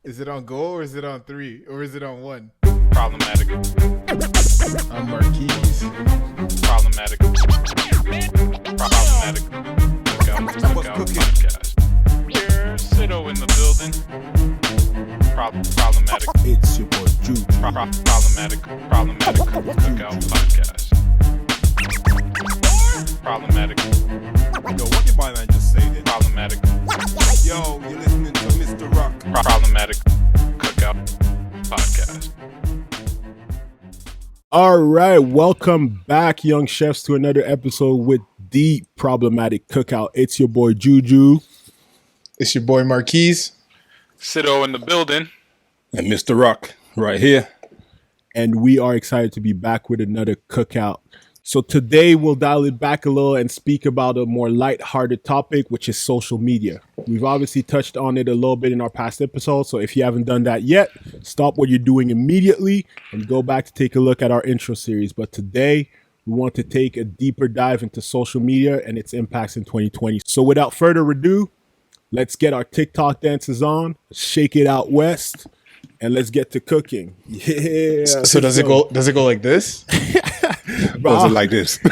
Is it on go or is it on 3 or is it on 1? Problematic. I'm Marquise. Problematic. Problematic. Cookout podcast. Here, Sito in the building. Problematic. It's your boy Juju. Problematic. Cookout podcast. Problematic. Yo, what did my man just say then? Problematic. Yo, you're listening to Mr. Rock. Problematic. Cookout podcast. All right, welcome back, young chefs, to another episode with the Problematic Cookout. It's your boy Juju. It's your boy Marquise. Sito in the building. And Mr. Rock right here. And we are excited to be back with another cookout. So today we'll dial it back a little and speak about a more lighthearted topic, which is social media. We've obviously touched on it a little bit in our past episodes, so if you haven't done that yet, stop what you're doing immediately and go back to take a look at our intro series. But today we want to take a deeper dive into social media and its impacts in 2020. So without further ado, let's get our TikTok dances on, shake it out west, and let's get to cooking. Yeah. So does it go like this? Was it like this? I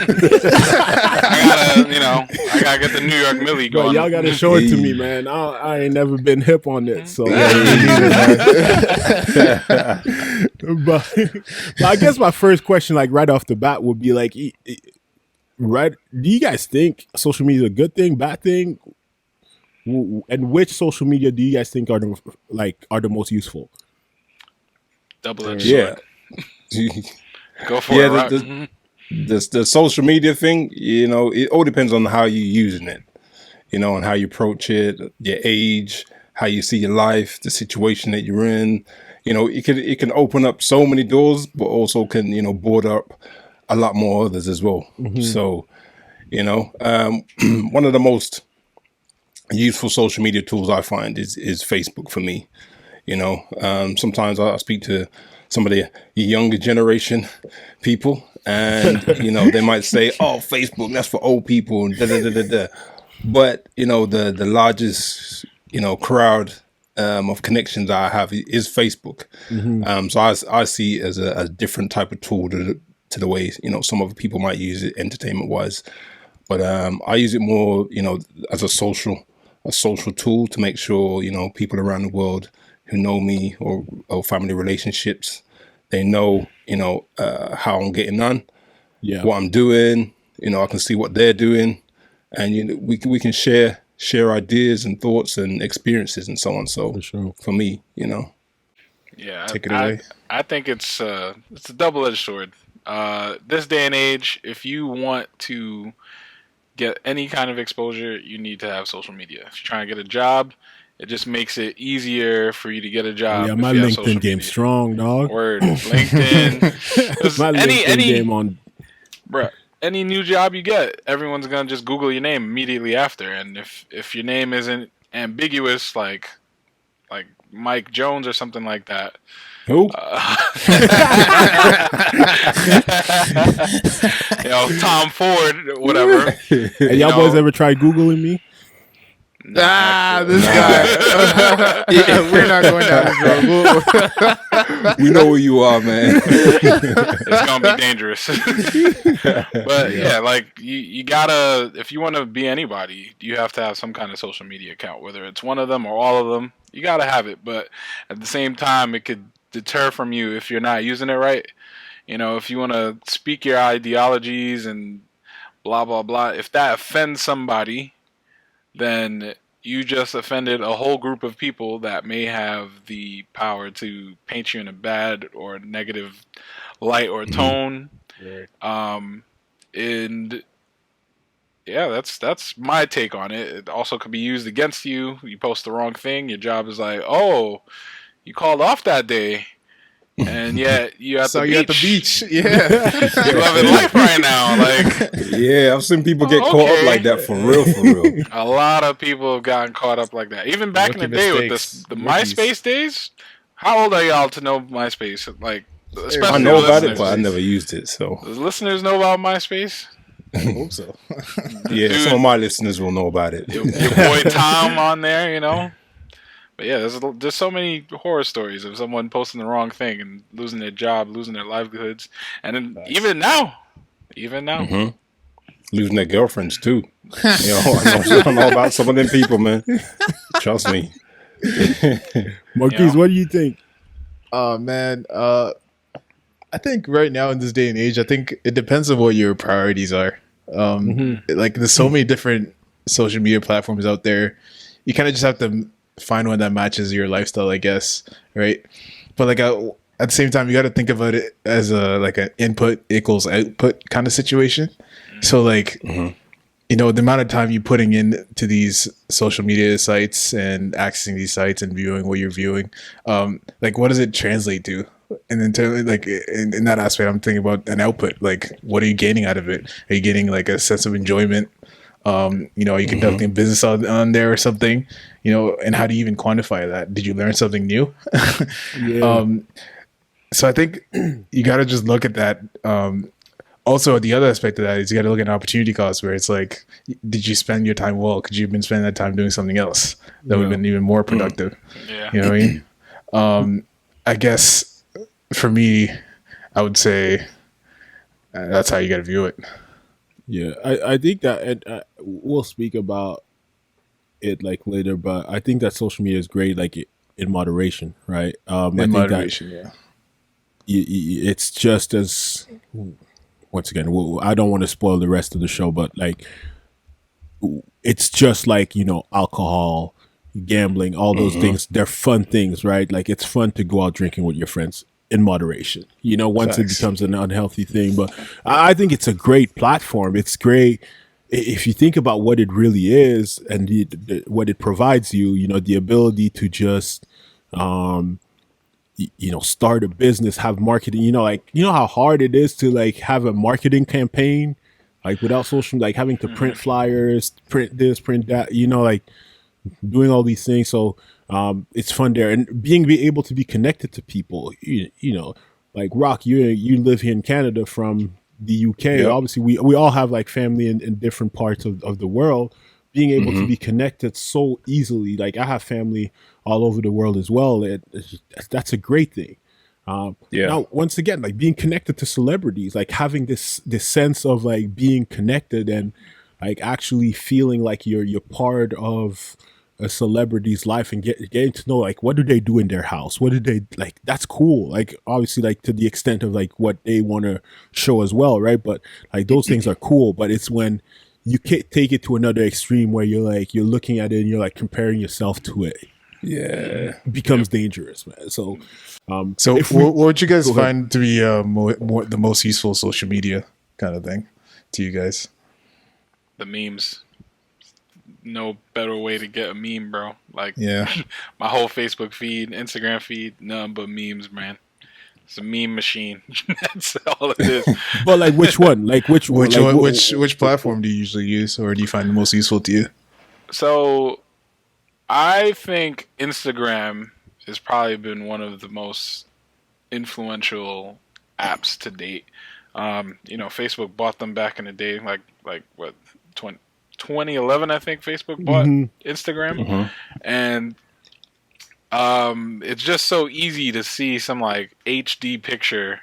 gotta get the New York Millie Bro, going. y'all gotta show it to me, man. I ain't never been hip on it, so. but I guess my first question, like right off the bat, would be like, right? Do you guys think social media is a good thing, bad thing? And which social media do you guys think are the most useful? Double-edged Yeah. sword. Go for it, Rock. The social media thing, it all depends on how you're using it, and how you approach it, your age, how you see your life, the situation that you're in. It can open up so many doors, but also can, board up a lot more others as well. Mm-hmm. So, one of the most useful social media tools I find is Facebook for me. Sometimes I speak to some of the younger generation people, and they might say, "Oh, Facebook, that's for old people," and da da da da da. But the largest crowd of connections I have is Facebook. Mm-hmm. So I see it as a different type of tool to the way some other people might use it entertainment wise. But I use it more as a social tool to make sure people around the world who know me or family relationships, they know, how I'm getting on, what I'm doing, I can see what they're doing, and we can share ideas and thoughts and experiences and so on. So for me, yeah, take it away. I think it's a double-edged sword. This day and age, if you want to get any kind of exposure, you need to have social media. If you're trying to get a job, it just makes it easier for you to get a job. Yeah, my LinkedIn game strong, dog. Word, LinkedIn. My LinkedIn game on. Bruh, any new job you get, everyone's gonna just Google your name immediately after. And if your name isn't ambiguous, like Mike Jones or something like that. Who? Tom Ford, whatever. Hey, y'all boys ever tried Googling me? This guy. Yeah, we're not going down this road. We know who you are, man. It's gonna be dangerous. But yeah, like you gotta, if you want to be anybody, you have to have some kind of social media account, whether it's one of them or all of them. You gotta have it, but at the same time, it could deter from you if you're not using it right. If you want to speak your ideologies and blah blah blah, if that offends somebody, then you just offended a whole group of people that may have the power to paint you in a bad or negative light or tone. Mm-hmm. And yeah, that's my take on it. It also could be used against you. You post the wrong thing. Your job is like, oh, you called off that day. And yet you at you at the beach. Yeah. You're loving life right now. Like, yeah, I've seen people get caught up like that for real. A lot of people have gotten caught up like that. Even back in the day with the MySpace days. How old are y'all to know MySpace? Like, especially I know about it, but I never used it. So does listeners know about MySpace? I hope so. Yeah, dude, some of my listeners will know about it. Your boy Tom on there, But yeah, there's so many horror stories of someone posting the wrong thing and losing their job, losing their livelihoods, and then even now, Losing their girlfriends too. I know about some of them people, man. Trust me. Marquise, what do you think? Oh man, I think right now in this day and age, I think it depends on what your priorities are. Like there's so many different social media platforms out there. You kind of just have to find one that matches your lifestyle, I guess, right? But like at the same time, you got to think about it as like an input equals output kind of situation. So like, you know, the amount of time you're putting into these social media sites and accessing these sites and viewing what you're viewing, like what does it translate to? And then like in that aspect, I'm thinking about an output. Like, what are you gaining out of it? Are you getting like a sense of enjoyment? You know, are you conducting business on there or something? You know, and how do you even quantify that? Did you learn something new? So I think you got to just look at that. Also, the other aspect of that is you got to look at opportunity costs, where it's like, did you spend your time well? Could you have been spending that time doing something else that would have been even more productive? Yeah. You know what I mean? I guess for me, I would say that's how you got to view it. Yeah, I think that, and we'll speak about it like later, but I think that social media is great, like in moderation, right? I think Moderation, that it's just as, once again, I don't want to spoil the rest of the show, but like it's just like, you know, alcohol, gambling, all those things. They're fun things, right? Like it's fun to go out drinking with your friends in moderation, you know, once it becomes an unhealthy thing. But I think it's a great platform. It's great if you think about what it really is and what it provides you, you know, the ability to just, you know, start a business, have marketing, you know, like, you know how hard it is to like have a marketing campaign, like without social, like having to print flyers, print this, print that, you know, like doing all these things. So it's fun there, and be able to be connected to people, you know, like Rock, you live here in Canada from the UK. Yep. Obviously we all have like family in different parts of the world. Being able to be connected so easily, like I have family all over the world as well. That's a great thing. Now, once again, like being connected to celebrities, like having this sense of like being connected and like actually feeling like you're part of a celebrity's life and getting to know like what do they do in their house, what do they like. That's cool. Like obviously, like to the extent of like what they want to show as well, right? But like those things are cool. But it's when you can't take it to another extreme where you're looking at it and you're like comparing yourself to it. Yeah, It becomes dangerous, man. So, what would you guys find to be the most useful social media kind of thing to you guys? The memes. No better way to get a meme, bro. Like, Yeah. my whole Facebook feed, Instagram feed, nothing but memes, man. It's a meme machine. That's all it is. but like which one? Like which platform do you usually use, or do you find the most useful to you? So, I think Instagram has probably been one of the most influential apps to date. You know, Facebook bought them back in the day, like what, 2011, I think Facebook bought Instagram, and it's just so easy to see some like HD picture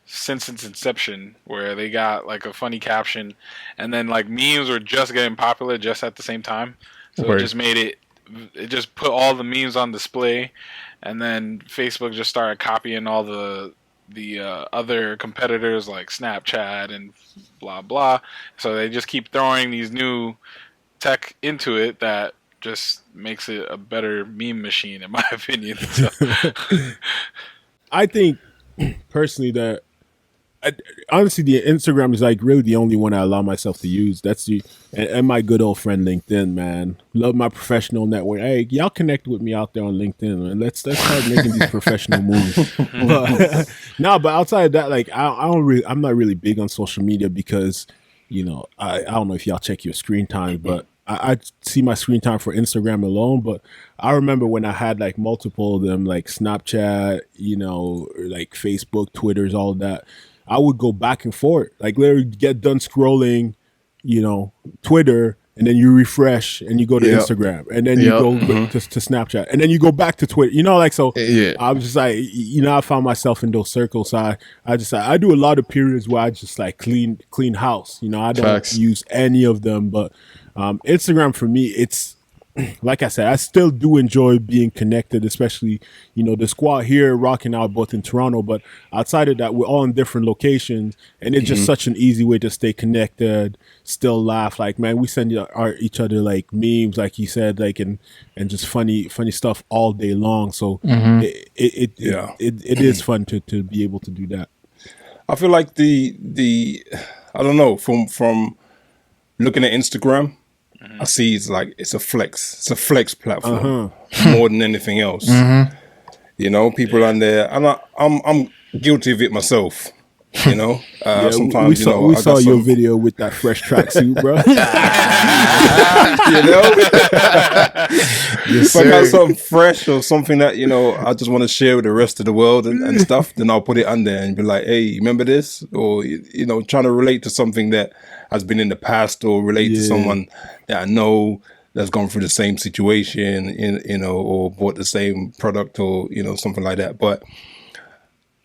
since its inception, where they got like a funny caption, and then like memes were just getting popular just at the same time, so it just made it just put all the memes on display, and then Facebook just started copying all the other competitors like Snapchat and blah blah. So they just keep throwing these new tech into it that just makes it a better meme machine, in my opinion. So. I think personally that honestly the Instagram is like really the only one I allow myself to use. That's and my good old friend LinkedIn, man. Love my professional network. Hey, y'all connect with me out there on LinkedIn, man. Let's start making these professional moves. But outside of that, like I'm not really big on social media because, you know, I don't know if y'all check your screen time, but I see my screen time for Instagram alone. But I remember when I had like multiple of them, like Snapchat, you know, or like Facebook, Twitters, all that. I would go back and forth, like literally get done scrolling, you know, Twitter, and then you refresh and you go to Yep. Instagram, and then you go to Snapchat, and then you go back to Twitter. You know, like, so Yeah. I was just like, you know, I found myself in those circles. So I do a lot of periods where I just like clean house. You know, I don't Facts. use any of them, but Instagram for me, it's like I said, I still do enjoy being connected, especially, you know, the squad here rocking out both in Toronto, but outside of that, we're all in different locations, and it's just such an easy way to stay connected, still laugh. Like, man, we send each other like memes, like you said, like, and just funny stuff all day long. So it is fun to be able to do that. I feel like the I don't know, from looking at Instagram, I see it's a flex platform more than anything else. You know, people on there, and I'm guilty of it myself. You know, sometimes we saw your video with that fresh tracksuit, bro. You know, if I got something fresh or something that, you know, I just want to share with the rest of the world and stuff, then I'll put it on there and be like, hey, remember this? Or, you know, trying to relate to something that has been in the past, or relate to someone that I know that's gone through the same situation, you know, or bought the same product, or, you know, something like that. But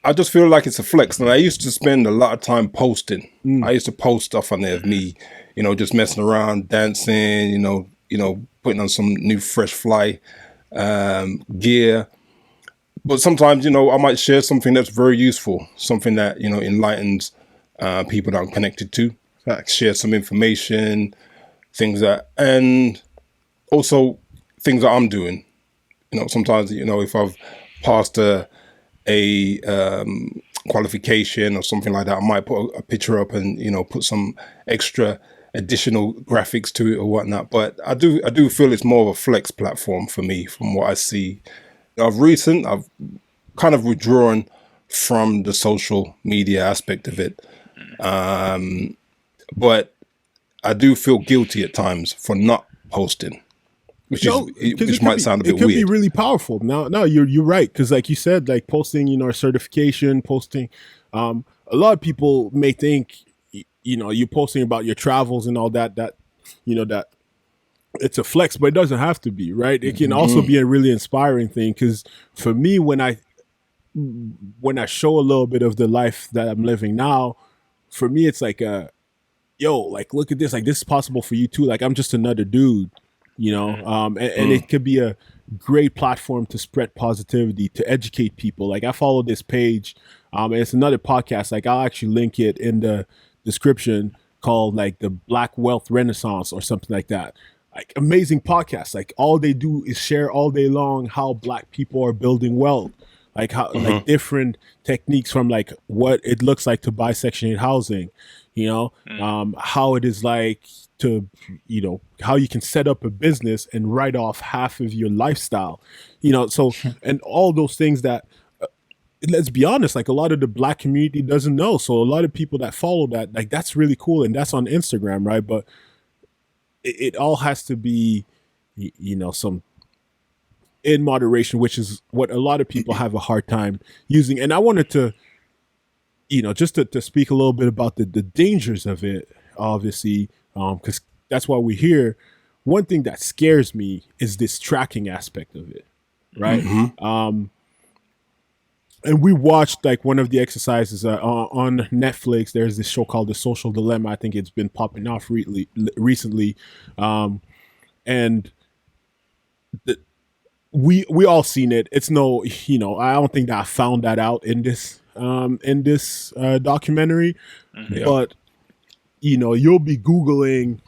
I just feel like it's a flex. And I used to spend a lot of time posting. I used to post stuff on there of me, you know, just messing around, dancing, you know, putting on some new fresh fly gear. But sometimes, you know, I might share something that's very useful, something that, you know, enlightens people that I'm connected to. Share some information, things that, and also things that I'm doing. You know, sometimes, you know, if I've passed a qualification or something like that, I might put a picture up and, you know, put some extra additional graphics to it or whatnot. But I do feel it's more of a flex platform for me, from what I see. I've kind of withdrawn from the social media aspect of it. But I do feel guilty at times for not posting, which might sound a bit weird. It could be really powerful. No, you're right, because like you said, like posting, you know, a certification, posting. A lot of people may think, you know, you posting about your travels and all that, you know, that it's a flex, but it doesn't have to be, right? It can also be a really inspiring thing, because for me, when I show a little bit of the life that I'm living now, for me, it's like yo, like, look at this, like, this is possible for you too. Like, I'm just another dude, you know, and it could be a great platform to spread positivity, to educate people. Like, I follow this page, and it's another podcast. Like, I'll actually link it in the description, called like the Black Wealth Renaissance or something like that. Like, amazing podcast. Like, all they do is share all day long how Black people are building wealth. Like, how like different techniques, from like what it looks like to buy Section 8 housing, you know, how it is like to, you know, how you can set up a business and write off half of your lifestyle, you know, so, and all those things that, let's be honest, like, a lot of the Black community doesn't know. So a lot of people that follow that, like, that's really cool, and that's on Instagram, right? But it all has to be, you know, some in moderation, which is what a lot of people have a hard time using. And I wanted to, you know, just to speak a little bit about the dangers of it, obviously, because that's why we're here. One thing that scares me is this tracking aspect of it, right? And we watched like one of the exercises on Netflix. There's this show called The Social Dilemma. I think it's been popping off recently. And we all seen it. It's no, you know, I don't think that I found that out in this documentary, but you know, you'll be Googling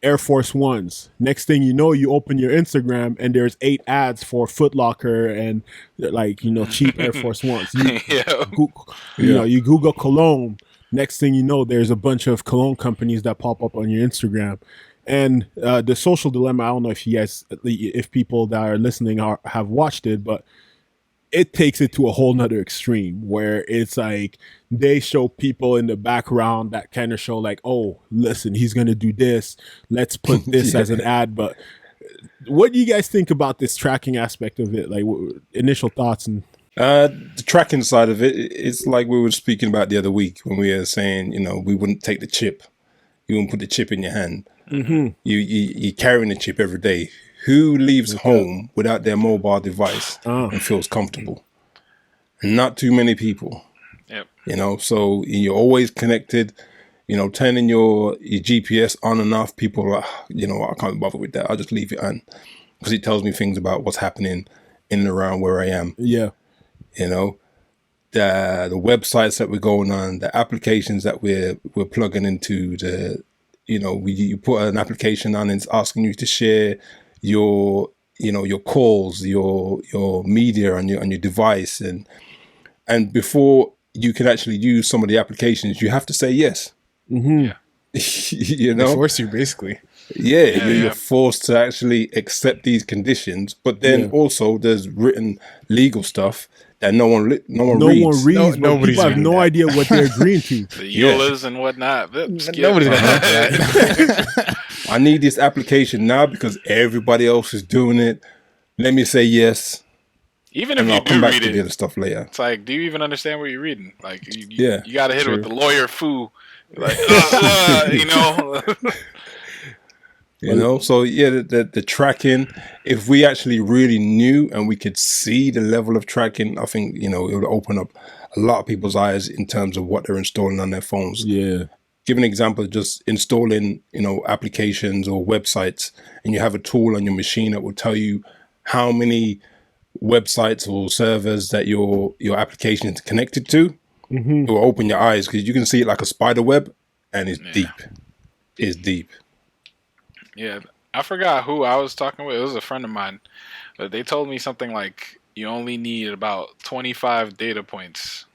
Air Force Ones. Next thing you know, you open your Instagram and there's 8 ads for Foot Locker and, like, you know, cheap Air Force Ones. You Google cologne. Next thing you know, there's a bunch of cologne companies that pop up on your Instagram. And The Social Dilemma, I don't know if you guys, if people that are listening have watched it, but it takes it to a whole nother extreme where it's like they show people in the background that kind of show like, oh, listen, he's going to do this. Let's put this as an ad. But what do you guys think about this tracking aspect of it? Like, initial thoughts? And the tracking side of it, it's like we were speaking about the other week when we were saying, you know, we wouldn't take the chip. You wouldn't put the chip in your hand. You're carrying a chip every day. Who leaves home without their mobile device and feels comfortable? Not too many people. Yep. You know, so you're always connected. You know, turning your GPS on and off. People are, you know, I can't bother with that. I'll just leave it on because it tells me things about what's happening in and around where I am. Yeah. You know, the websites that we're going on, the applications that we're plugging into, you put an application on and it's asking you to share your calls, your media on your device, and before you can actually use some of the applications, you have to say yes. Yeah. You know, They force you basically. You're forced to actually accept these conditions, but then also there's written legal stuff that no one reads. But nobody's people have reading no that. idea what they're agreeing to. The EULAs and whatnot. Nobody's gonna have that. I need this application now because everybody else is doing it. Let me say yes. Even if And you I'll come do back read to the it, other stuff later. it's like, do you even understand what you're reading? Like, you Yeah, got to hit it with true. the lawyer foo. Like, you know. You know, so the tracking, if we actually really knew and we could see the level of tracking, I think, you know, it would open up a lot of people's eyes in terms of what they're installing on their phones. Yeah. Give an example of just installing, you know, applications or websites, and you have a tool on your machine that will tell you how many websites or servers that your application is connected to. It will open your eyes because you can see it like a spider web, and it's deep. It's deep. Yeah, I forgot who I was talking with. It was a friend of mine, but they told me something like you only need about 25 data points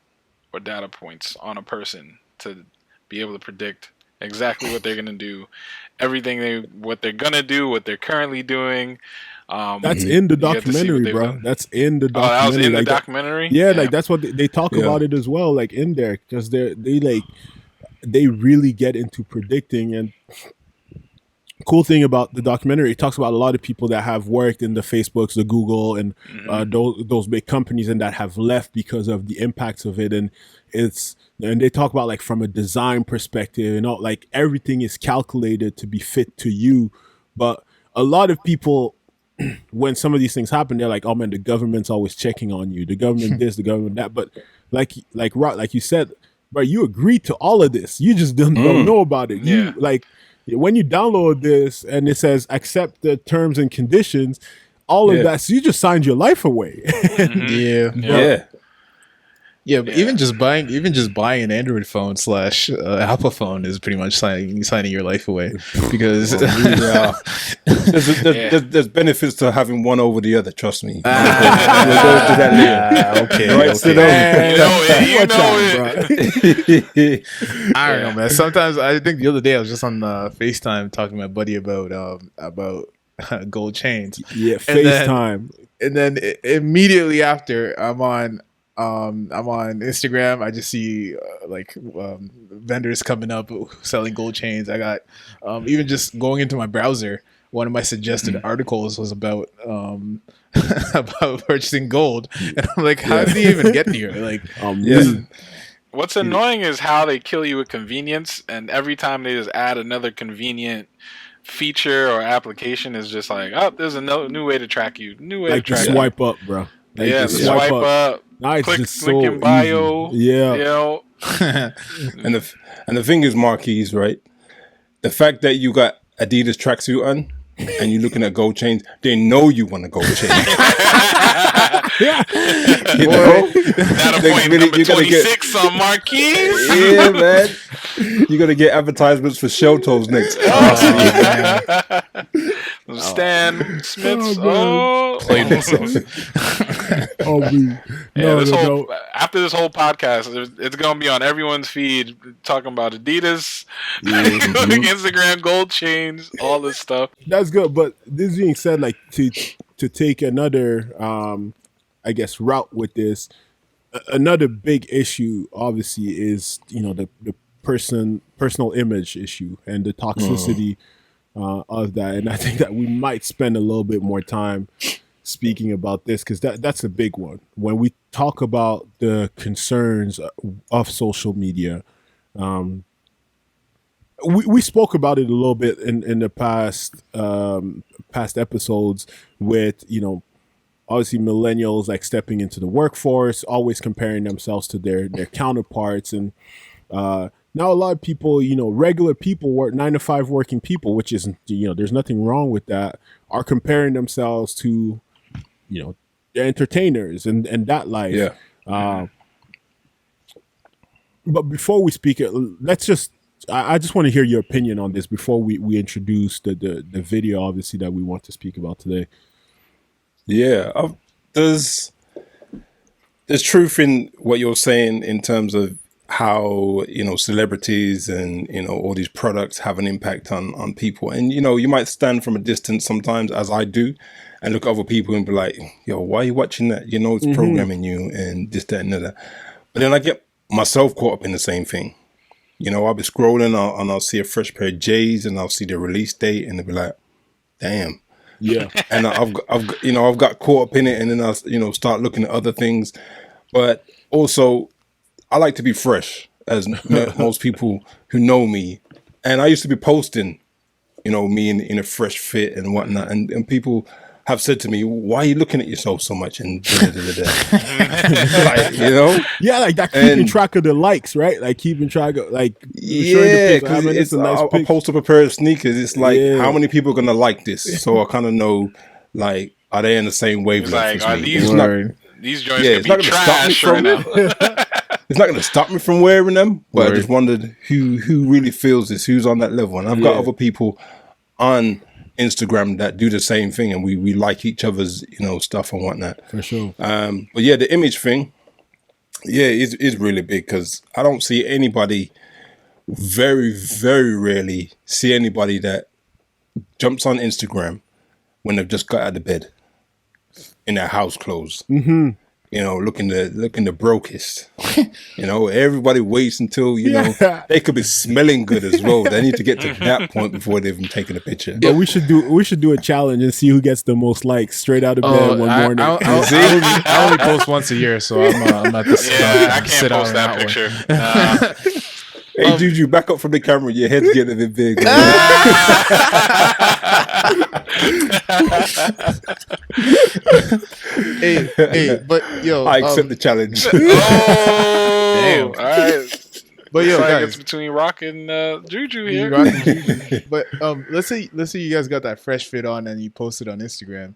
on a person to be able to predict exactly what they're gonna do, what they're gonna do, what they're currently doing. That's in the documentary, bro. That's in the documentary. Oh, that was in the Like, documentary? yeah, like that's what they talk about it as well, like in there, because they really get into predicting. And cool thing about the documentary, it talks about a lot of people that have worked in the Facebooks, the Google, and those big companies, and that have left because of the impacts of it. And they talk about, like, from a design perspective, you know, like everything is calculated to be fit to you. But a lot of people, when some of these things happen, they're like, oh man, the government's always checking on you, the government this, the government that. But like you said, bro, you agreed to all of this, you just don't know about it. You, like, when you download this and it says accept the terms and conditions, all of that, so you just signed your life away. Yeah, but even just buying an Android phone / Apple phone is pretty much signing your life away, because there's benefits to having one over the other. Trust me. Okay. Right, sit down. I don't know, man. Sometimes I think the other day I was just on FaceTime talking to my buddy about gold chains. Yeah, FaceTime. And then immediately after, I'm on Instagram. I just see vendors coming up selling gold chains. I got even just going into my browser, one of my suggested articles was about about purchasing gold, and I'm like, how did he even get here? Like, what's annoying is how they kill you with convenience, and every time they just add another convenient feature or application, is just like, oh, there's a new way to track you, swipe up, bro. Like swipe up. Nice, click just link so in bio. Easy. Yeah. You know? and the thing is, Marquise, right? The fact that you got Adidas tracksuit on and you're looking at gold chains, they know you want a gold chain. You know? That point number 26 on Marquise. Yeah, man. You're going to get advertisements for shell toes next. Stan Smith's. Played myself. After this whole podcast, it's gonna be on everyone's feed talking about Adidas, Instagram, gold chains, all this stuff. That's good. But this being said, like to take another, I guess, route with this, another big issue obviously is, you know, the personal image issue and the toxicity of that. And I think that we might spend a little bit more time speaking about this, because that's a big one. When we talk about the concerns of social media, we spoke about it a little bit in the past episodes with, obviously millennials like stepping into the workforce, always comparing themselves to their counterparts. And now a lot of people, regular people, 9-to-5 working people, which is, there's nothing wrong with that, are comparing themselves to, the entertainers and that life. Yeah. But before we speak, I just want to hear your opinion on this before we introduce the video, obviously, that we want to speak about today. Yeah, there's truth in what you're saying in terms of how celebrities and all these products have an impact on people, and you might stand from a distance sometimes, as I do, and look at other people and be like, yo, why are you watching that? It's programming you and this, that, and that. But then I get myself caught up in the same thing. I'll be scrolling and I'll see a fresh pair of J's and I'll see the release date and I'll be like, damn. Yeah. And I've got caught up in it, and then I'll start looking at other things. But also, I like to be fresh, as most people who know me. And I used to be posting, me in a fresh fit and whatnot. And people have said to me, why are you looking at yourself so much? And like, yeah, like that, keeping track of the likes, right? Like keeping track of because I post up a pair of sneakers. It's like, how many people are gonna like this? So I kind of know, like, are they in the same wavelength? Like, these joints it's not gonna stop me from it's not gonna stop me from wearing them. But I just wondered who really feels this, who's on that level. And I've got other people on Instagram that do the same thing, and we like each other's stuff and whatnot. For sure. But yeah, the image thing, is really big, because I don't see anybody, very, very rarely see anybody that jumps on Instagram when they've just got out of bed in their house clothes. Looking the brokest. Everybody waits until they could be smelling good as well. They need to get to that point before they've even taken a picture. Yeah, we should do a challenge and see who gets the most likes straight out of bed one morning. I only post once a year, so I'm at this. I can't post that picture. Hey, Juju, back up from the camera. Your head's getting a bit big. hey, but yo, I accept the challenge. Damn. All right. But yo, guys, it's between Rock and Juju here. But let's say you guys got that fresh fit on and you posted on Instagram.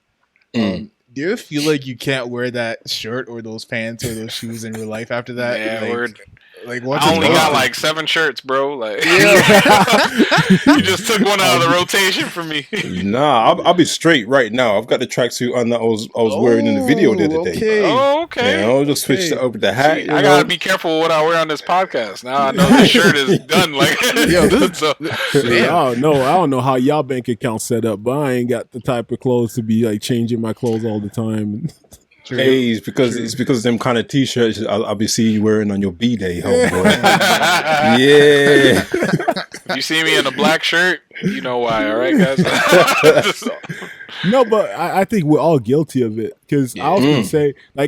Do you feel like you can't wear that shirt or those pants or those shoes in real life after that? Yeah, word. Like, I only got like 7 shirts, bro. Like, you just took one out of the rotation for me. Nah, I'll be straight right now. I've got the tracksuit on that I was wearing in the video the other day. Oh, okay. I'll just switch it over the hat. See, I gotta be careful what I wear on this podcast. Now I know this shirt is done. Like, I don't know how y'all bank account set up, but I ain't got the type of clothes to be like changing my clothes all the time. True. Hey, it's because of them kind of t-shirts I'll be seeing you wearing on your B-day, homeboy. Yeah. If you see me in a black shirt, you know why, all right, guys? No, but I think we're all guilty of it, because I often say, bro,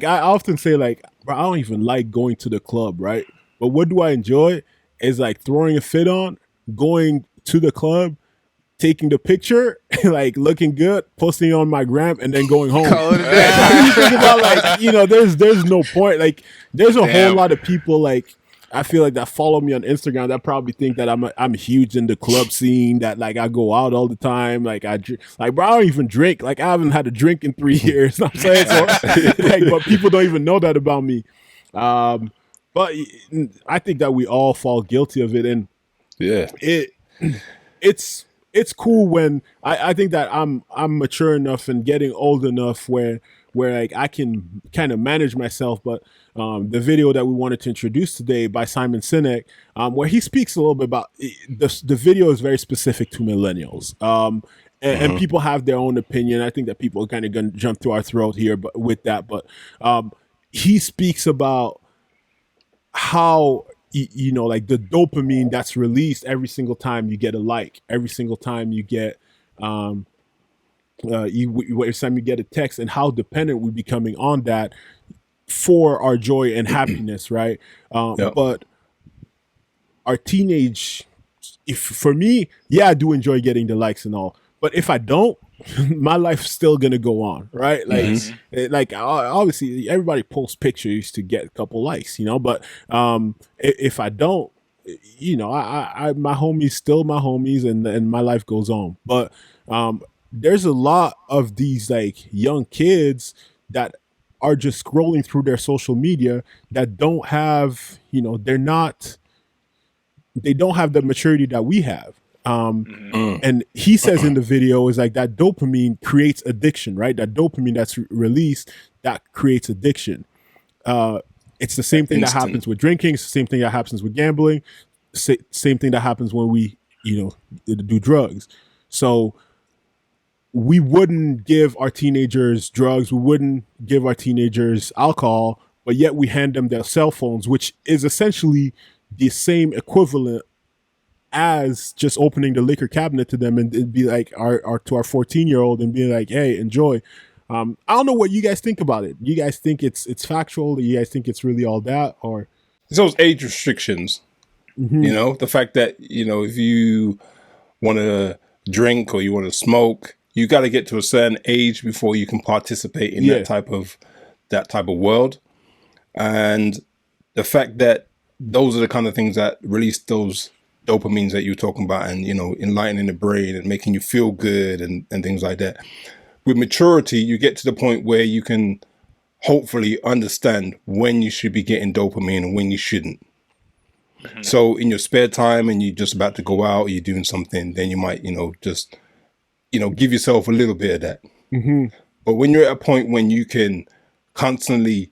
I don't even like going to the club, right? But what do I enjoy is like throwing a fit on, going to the club, taking the picture, like looking good, posting it on my gram, and then going home. You think about, like, there's no point. Like, there's a whole lot of people, like, I feel like, that follow me on Instagram that probably think that I'm huge in the club scene, that like I go out all the time, like bro, I don't even drink. Like, I haven't had a drink in 3 years. You know what I'm saying? So, but people don't even know that about me. But I think that we all fall guilty of it, and it's cool when I think that I'm mature enough and getting old enough where like I can kind of manage myself. But the video that we wanted to introduce today by Simon Sinek, where he speaks a little bit about the video is very specific to millennials. And people have their own opinion. I think that people are kind of going to jump through our throat here, but with that, he speaks about how, like the dopamine that's released every single time you get a like, every single time you get, every time you get a text, and how dependent we're becoming on that for our joy and happiness, right? But our teenage if for me, yeah, I do enjoy getting the likes and all, but if I don't, my life's still gonna go on, right? Like, like obviously everybody posts pictures to get a couple likes, you know. But if I don't, you know, I my homies still my homies, and my life goes on. But there's a lot of these like young kids that are just scrolling through their social media that don't have, you know, they don't have the maturity that we have. And he says in the video is like that dopamine creates addiction, right? That dopamine that's released that creates addiction. It's the same thing that happens with drinking. It's the same thing that happens with gambling. Same thing that happens when we, you know, do drugs. So we wouldn't give our teenagers drugs. We wouldn't give our teenagers alcohol, but yet we hand them their cell phones, which is essentially the same equivalent as just opening the liquor cabinet to them and be like our to our 14-year-old and being like, hey, enjoy. I don't know what you guys think about it. You guys think it's factual? You guys think it's really all that? Or it's those age restrictions. You know, the fact that, you know, if you want to drink or you want to smoke, you got to get to a certain age before you can participate in that type of world. And the fact that those are the kind of things that release those dopamines that you're talking about, and, you know, enlightening the brain and making you feel good and things like that. With maturity, you get to the point where you can hopefully understand when you should be getting dopamine and when you shouldn't. So in your spare time and you're just about to go out, or you're doing something, then you might, you know, just, you know, give yourself a little bit of that. But when you're at a point when you can constantly,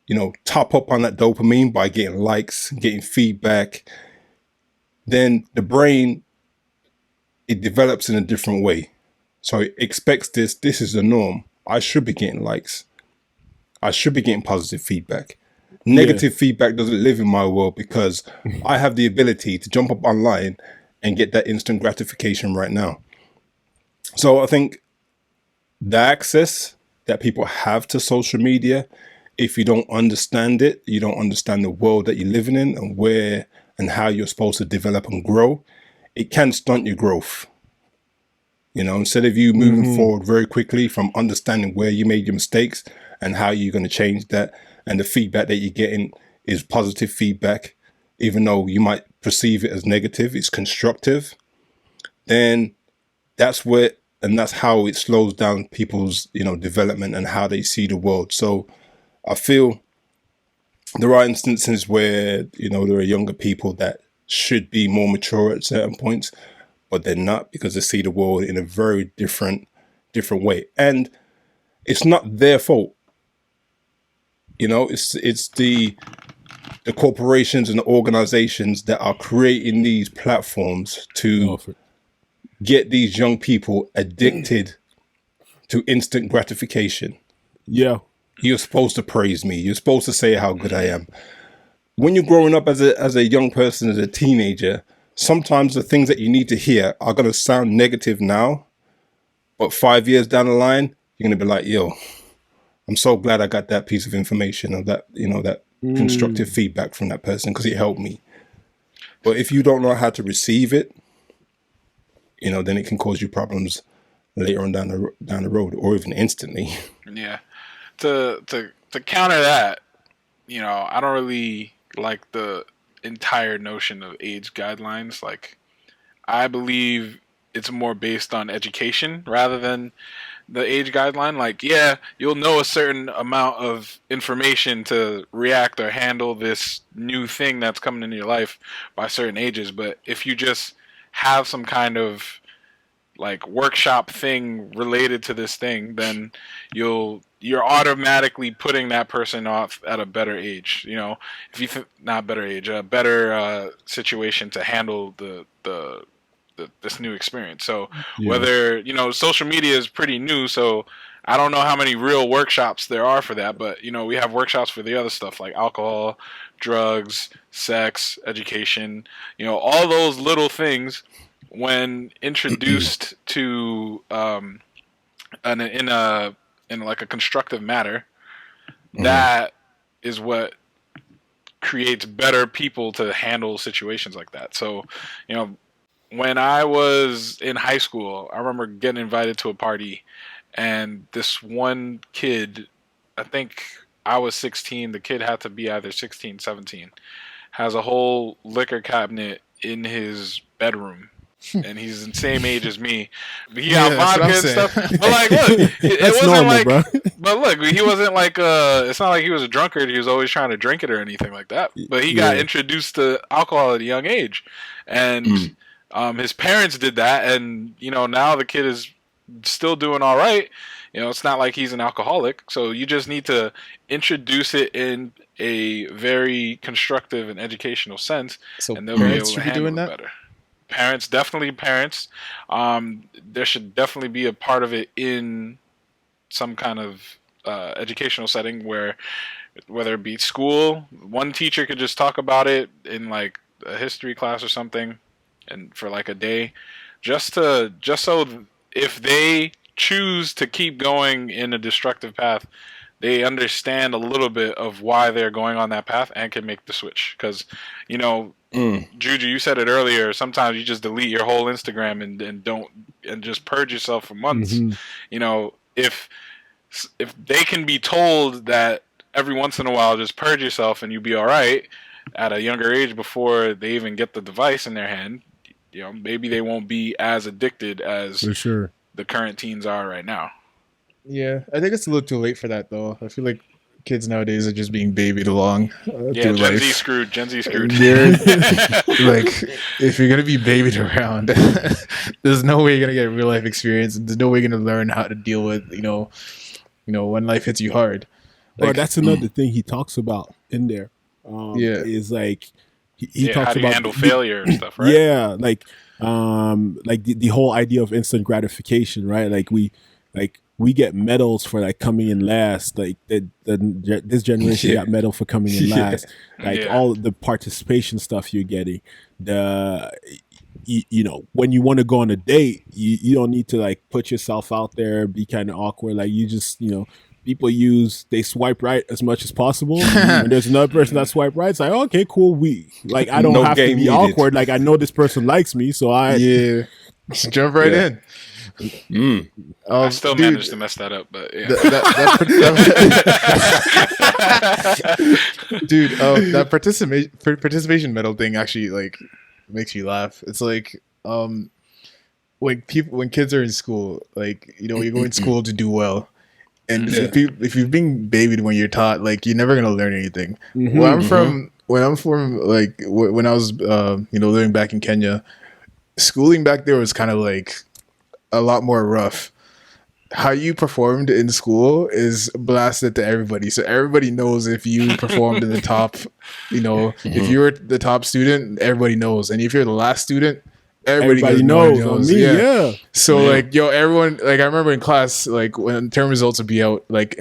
you know, top up on that dopamine by getting likes, getting feedback, then the brain, it develops in a different way. So it expects this is the norm. I should be getting likes. I should be getting positive feedback. Negative feedback doesn't live in my world because I have the ability to jump up online and get that instant gratification right now. So I think the access that people have to social media, if you don't understand it, you don't understand the world that you're living in and where and how you're supposed to develop and grow, it can stunt your growth. You know, instead of you moving forward very quickly from understanding where you made your mistakes and how you're going to change that, and the feedback that you're getting is positive feedback, even though you might perceive it as negative, it's constructive, then that's how it slows down people's, you know, development and how they see the world. So I feel there are instances where, you know, there are younger people that should be more mature at certain points, but they're not because they see the world in a very different way. And it's not their fault. You know, it's the corporations and the organizations that are creating these platforms to get these young people addicted to instant gratification. Yeah. You're supposed to praise me. You're supposed to say how good I am. When you're growing up as a young person, as a teenager, sometimes the things that you need to hear are going to sound negative now, but 5 years down the line, you're going to be like, yo, I'm so glad I got that piece of information or that, you know, that constructive feedback from that person because it helped me. But if you don't know how to receive it, you know, then it can cause you problems later on down the road, or even instantly. Yeah. To counter that, you know, I don't really like the entire notion of age guidelines. Like, I believe it's more based on education rather than the age guideline. Like, yeah, you'll know a certain amount of information to react or handle this new thing that's coming into your life by certain ages. But if you just have some kind of like workshop thing related to this thing, then you're automatically putting that person off at a better age. You know, if you not better age, a better situation to handle this new experience. So whether, you know, social media is pretty new, so I don't know how many real workshops there are for that, but, you know, we have workshops for the other stuff like alcohol, drugs, sex, education, you know, all those little things when introduced to in like a constructive manner, that is what creates better people to handle situations like that. So, you know, when I was in high school, I remember getting invited to a party, and this one kid, I think I was 16, the kid had to be either 16, 17, has a whole liquor cabinet in his bedroom. And he's the same age as me. He got vodka and stuff. But like, look, it wasn't normal, like. bro. But look, he wasn't like. It's not like he was a drunkard. He was always trying to drink it or anything like that. But he got introduced to alcohol at a young age, and his parents did that. And now the kid is still doing all right. It's not like he's an alcoholic. So you just need to introduce it in a very constructive and educational sense, So and they'll be able parents to should be handle doing it that? better. Parents, definitely parents. There should definitely be a part of it in some kind of educational setting where, whether it be school, one teacher could just talk about it in like a history class or something, and for like a day, just so if they choose to keep going in a destructive path, they understand a little bit of why they're going on that path and can make the switch. Because, Juju, you said it earlier. Sometimes you just delete your whole Instagram and just purge yourself for months. If they can be told that every once in a while, just purge yourself and you'll be all right at a younger age before they even get the device in their hand, maybe they won't be as addicted as For sure. the current teens are right now. Yeah, I think it's a little too late for that though. I feel like kids nowadays are just being babied along Yeah, through Gen life. Z screwed. Like, if you're gonna be babied around, there's no way you're gonna get real life experience. There's no way you're gonna learn how to deal with when life hits you hard. Well, that's another thing he talks about in there. Is like he talks how do you about handle failure and stuff, right? Yeah, like the whole idea of instant gratification, right? Like we get medals for like coming in last. Like this generation got medal for coming in last. Like all the participation stuff you're getting. When you want to go on a date, you don't need to like put yourself out there, be kind of awkward. Like you just people they swipe right as much as possible. And there's another person that swipe right. It's like, okay, cool. I don't have to be needed. awkward. Like I know this person likes me, so just jump right in. I still managed to mess that up, but yeah. That participation medal thing actually like makes you laugh. It's like when kids are in school, like you go in school to do well. And if you're being babied when you're taught, like you're never gonna learn anything. Where I'm from, like when I was living back in Kenya, schooling back there was kind of like a lot more rough. How you performed in school is blasted to everybody, so everybody knows if you performed in the top. If you were the top student, everybody knows, and if you're the last student, everybody knows. Yeah. So everyone, like I remember in class, like when term results would be out, like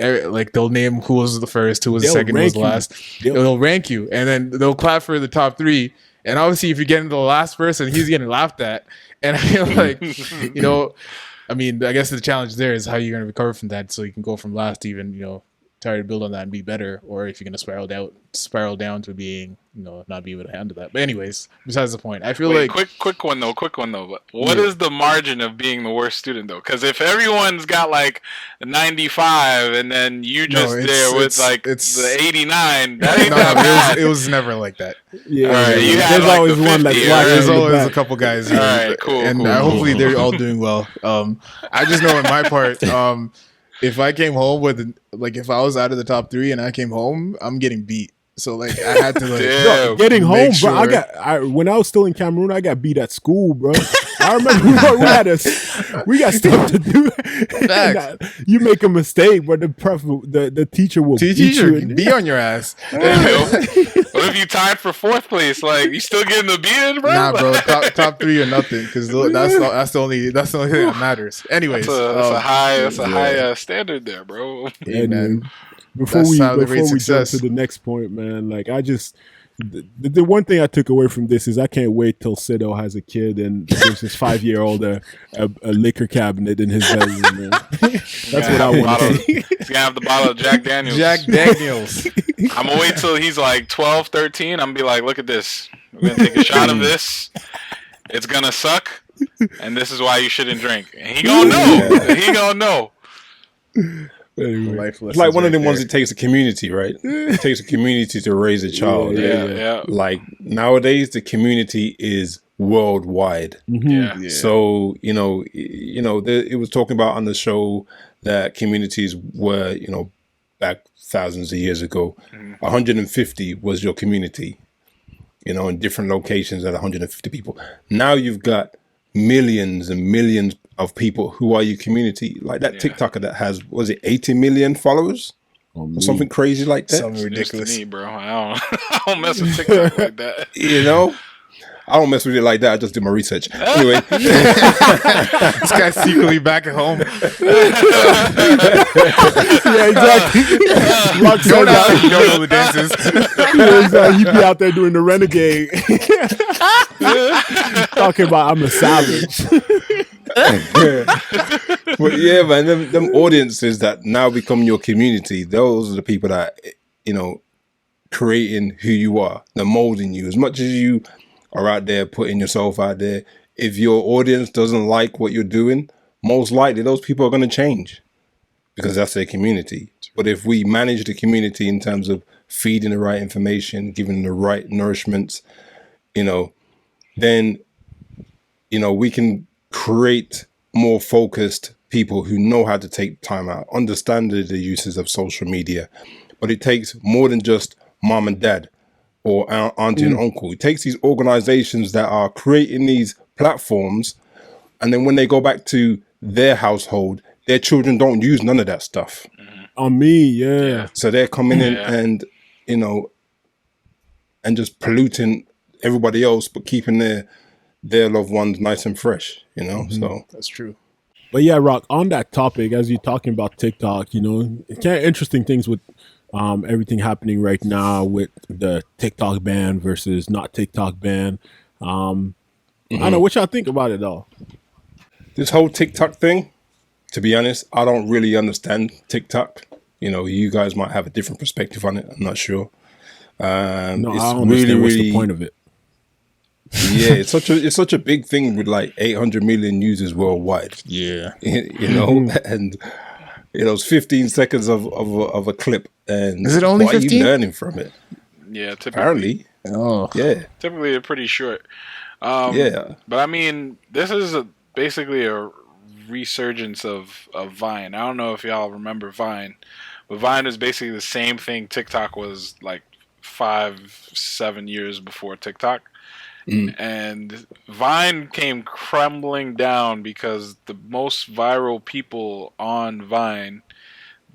they'll name who was the first, who was the second, who was the last. They'll rank you, and then they'll clap for the top three. And obviously, if you're getting the last person, he's getting laughed at. And I feel like, I mean, I guess the challenge there is how you're going to recover from that, so you can go from last to even try to build on that and be better, or if you're going to spiral down to being not be able to handle that. But anyways, besides the point, I feel like quick one though. But what is the margin of being the worst student though? Because if everyone's got like 95 and then you just with like the 89, that ain't no, it was never like that. Yeah, right, there's like always one that's there's always a couple guys. All right, cool, and cool, hopefully they're all doing well. I just know in my part, if I came home if I was out of the top three and I came home, I'm getting beat. So like I had to getting home, bro. When I was still in Cameroon, I got beat at school, bro. I remember we got stuff to do. You make a mistake, but the teacher will beat you. Be on your ass. What if you tied for fourth place? Like you still getting the beating, bro? Nah, bro. Top three or nothing, because that's the only thing that matters. Anyways, that's a high standard there, bro. Yeah, man. Before we jump to the next point, man, like I just the one thing I took away from this is I can't wait till Sido has a kid and gives his 5-year-old a liquor cabinet in his bedroom, man. That's what I want. He's gonna have the bottle of Jack Daniels. I'm gonna wait till he's like 12, 13. I'm gonna be like, look at this. We're gonna take a shot of this. it's gonna suck, and this is why you shouldn't drink. And he gonna know. He gonna know. Anyway. It's like one of them ones. It takes a community, right? It takes a community to raise a child. Yeah. Like nowadays, the community is worldwide. Mm-hmm. Yeah. So it was talking about on the show that communities were, back thousands of years ago, 150 was your community. In different locations at 150 people. Now you've got millions and millions of people who are your community. Like that TikToker that has, 80 million followers? Or something crazy like that? Something ridiculous. To me, bro. I don't mess with TikTok like that. I don't mess with it like that. I just do my research. Anyway. This guy's secretly back at home. Yeah, exactly. Rock Don't know the dances. He'd be out there doing the renegade. Talking about I'm a savage. But yeah, man, them audiences that now become your community, those are the people that, creating who you are. They're molding you. As much as you are out there putting yourself out there, if your audience doesn't like what you're doing, most likely those people are going to change because that's their community. But if we manage the community in terms of feeding the right information, giving the right nourishments, then, we can create more focused people who know how to take time out, understand the uses of social media. But it takes more than just mom and dad or auntie and uncle. It takes these organizations that are creating these platforms, and then when they go back to their household, their children don't use none of that stuff. On me, yeah. So they're coming in and, and just polluting everybody else, but keeping their loved ones nice and fresh, So That's true. But yeah, Rock, on that topic, as you're talking about TikTok, kind of interesting things with everything happening right now with the TikTok ban versus not TikTok ban. I don't know what y'all think about it though. This whole TikTok thing, to be honest, I don't really understand TikTok. You guys might have a different perspective on it. I'm not sure. No, I don't understand what's the point of it. Yeah, it's such a big thing with like 800 million users worldwide. Yeah. And it's 15 seconds of a clip. And is it only what 15? are you learning from it? Yeah, typically. Apparently. Oh. Yeah. Typically, they're pretty short. Yeah. But I mean, this is basically a resurgence of Vine. I don't know if y'all remember Vine, but Vine is basically the same thing TikTok was like 5-7 years before TikTok. And Vine came crumbling down because the most viral people on Vine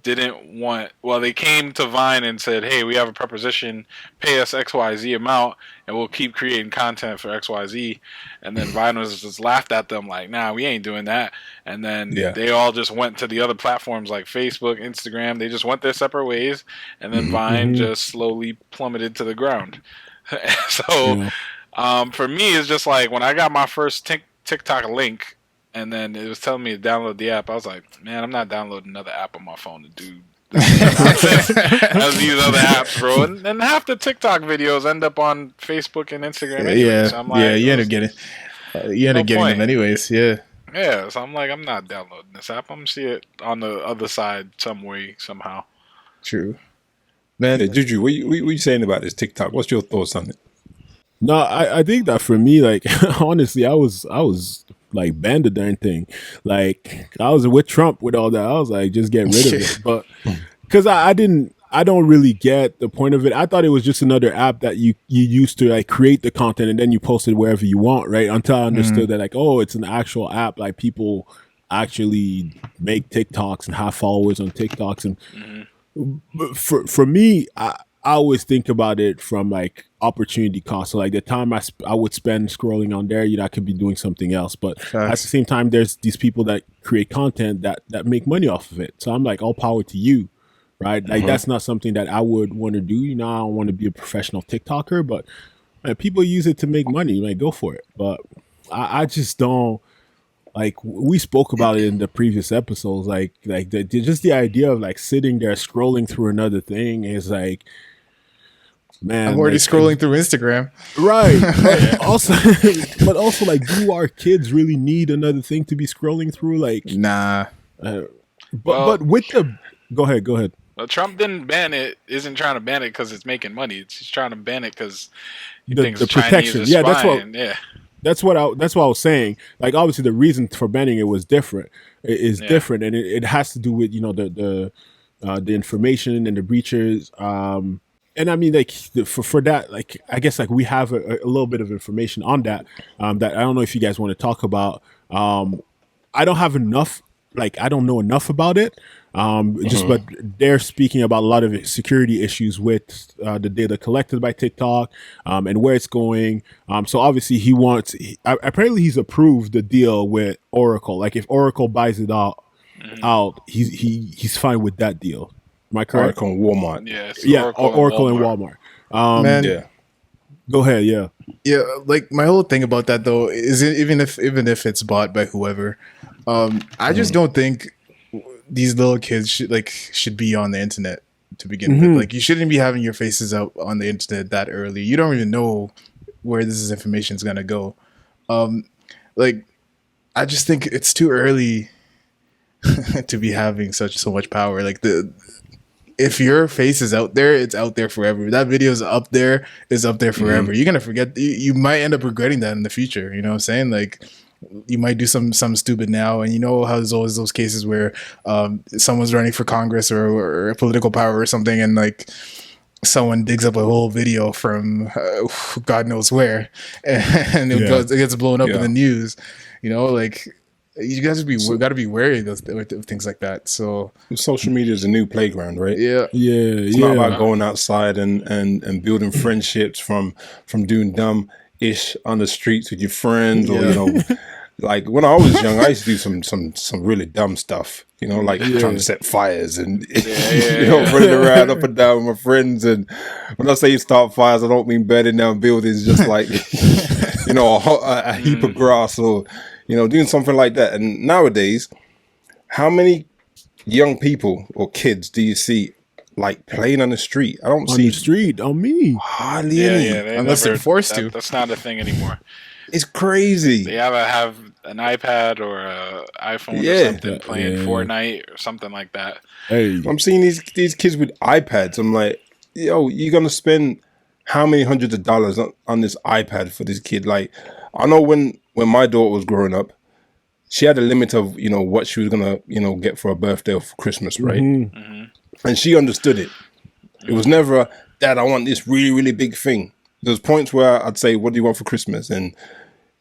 they came to Vine and said, hey, we have a proposition, pay us XYZ amount, and we'll keep creating content for XYZ. And then Vine was just laughed at them like, nah, we ain't doing that. And then they all just went to the other platforms like Facebook, Instagram. They just went their separate ways. And then Vine just slowly plummeted to the ground. So for me, it's just like when I got my first TikTok link, and then it was telling me to download the app. I was like, man, I'm not downloading another app on my phone to do as these other apps, bro. And half the TikTok videos end up on Facebook and Instagram anyway. Yeah, so I'm like, you end up getting them anyways. Yeah. Yeah, so I'm like, I'm not downloading this app. I'm going to see it on the other side some way, somehow. True. Man. Yeah, Juju, what you saying about this TikTok? What's your thoughts on it? No, I think that for me, like, honestly, I was like banned the darn thing. Like I was with Trump with all that. I was like, just get rid of it. But because I don't really get the point of it. I thought it was just another app that you used to like create the content and then you post it wherever you want, right? Until I understood that like, oh, it's an actual app. Like people actually make TikToks and have followers on TikToks. And for me, I always think about it from like opportunity cost. So like the time I would spend scrolling on there, I could be doing something else. But at the same time, there's these people that create content that make money off of it. So I'm like, all power to you, right? Like that's not something that I would want to do. I don't want to be a professional TikToker, but man, people use it to make money. Like go for it. But I just don't. Like we spoke about it in the previous episodes, just the idea of like sitting there scrolling through another thing is like, Man, I'm already like, scrolling through Instagram. right. Also, but also, like, do our kids really need another thing to be scrolling through? Like, Nah. but with the go ahead. Well, Trump didn't ban it. Isn't trying to ban it because it's making money. It's just trying to ban it because he thinks The Chinese protection. is Yeah, spying. that's what I was saying. Like, obviously, the reason for banning it was different. It is different, and it has to do with the information and the breaches. And I mean, like, for that, like, I guess, like, we have a little bit of information on that. That I don't know if you guys want to talk about. I don't have enough. Like, I don't know enough about it. But they're speaking about a lot of security issues with the data collected by TikTok and where it's going. So obviously apparently he's approved the deal with Oracle. Like, if Oracle buys it out, he's fine with that deal. Am I correct? Oracle and Walmart. Yeah, Oracle and Walmart. Man, Yeah. Go ahead. Yeah. yeah. Like, my whole thing about that though is even if it's bought by whoever, I just don't think these little kids should be on the internet to begin with. Like, you shouldn't be having your faces out on the internet that early. You don't even know where this information is gonna go. Like, I just think it's too early to be having so much power. Like, if your face is out there, it's out there forever. That video is up there, it's up there forever. You're gonna forget. You might end up regretting that in the future. You know what I'm saying? Like, you might do something stupid now, and you know how there's always those cases where someone's running for Congress or a political power or something, and like someone digs up a whole video from God knows where, and it gets blown up in the news. You know, like, you guys got to be wary of things like that. So social media is a new playground, right? It's not about going outside and building friendships from doing dumb ish on the streets with your friends, or like, when I was young, I used to do some really dumb stuff, like trying to set fires and running around up and down with my friends. And when I say start fires, I don't mean burning down buildings, just like a heap of grass, or doing something like that. And nowadays, how many young people or kids do you see like playing on the street? I don't see the street on me hardly any, unless they're forced to. That's not a thing anymore. It's crazy. They either have an iPad or an iPhone or something, playing Fortnite or something like that. Hey, I'm seeing these kids with iPads. I'm like, yo, you're gonna spend how many hundreds of dollars on this iPad for this kid? Like, I know when my daughter was growing up, she had a limit of what she was gonna get for her birthday or for Christmas, right? And she understood it. It was never, Dad, I want this really, really big thing. There's points where I'd say, what do you want for Christmas? And